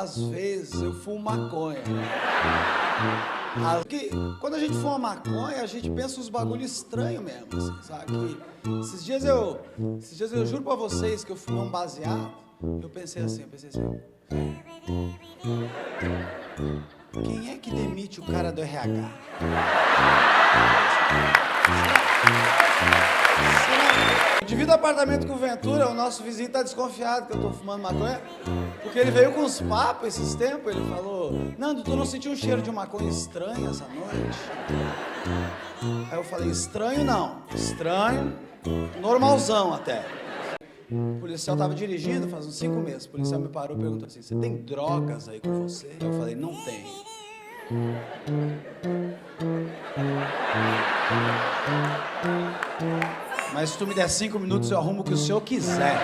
Às vezes eu fumo maconha. Quando a gente fuma maconha, a gente pensa uns bagulho estranho mesmo, assim, sabe? Esses dias eu juro pra vocês que eu fumei um baseado, eu pensei assim, quem é que demite o cara do RH? Eu divido apartamento com o Ventura, o nosso vizinho tá desconfiado que eu tô fumando maconha, porque ele veio com uns papos esses tempos, ele falou, Nando, tu não sentiu um cheiro de maconha estranho essa noite? Aí eu falei, estranho não, estranho, normalzão até. O policial tava dirigindo faz uns 5 meses, o policial me parou e perguntou assim, você tem drogas aí com você? Eu falei, não tem. Mas se tu me der 5 minutos, eu arrumo o que o senhor quiser.